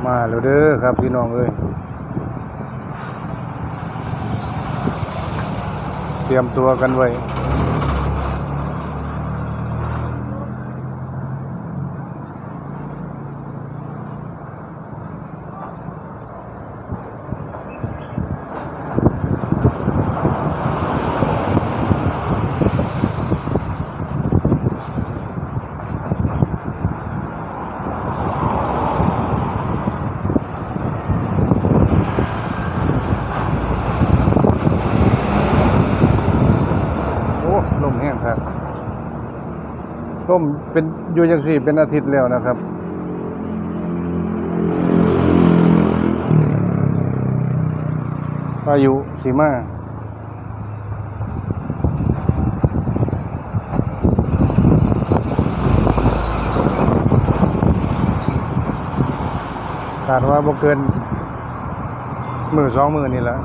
มาแล้วเด้อครับพี่น้องเอ้ยเตรียมตัวกันไว้ลมแห้งครับลมเป็นอยู่จังสี่เป็นอาทิตย์แล้วนะครับพายุสีมาคาดว่าบ่เกินมือ2 มื้อนี่แหละ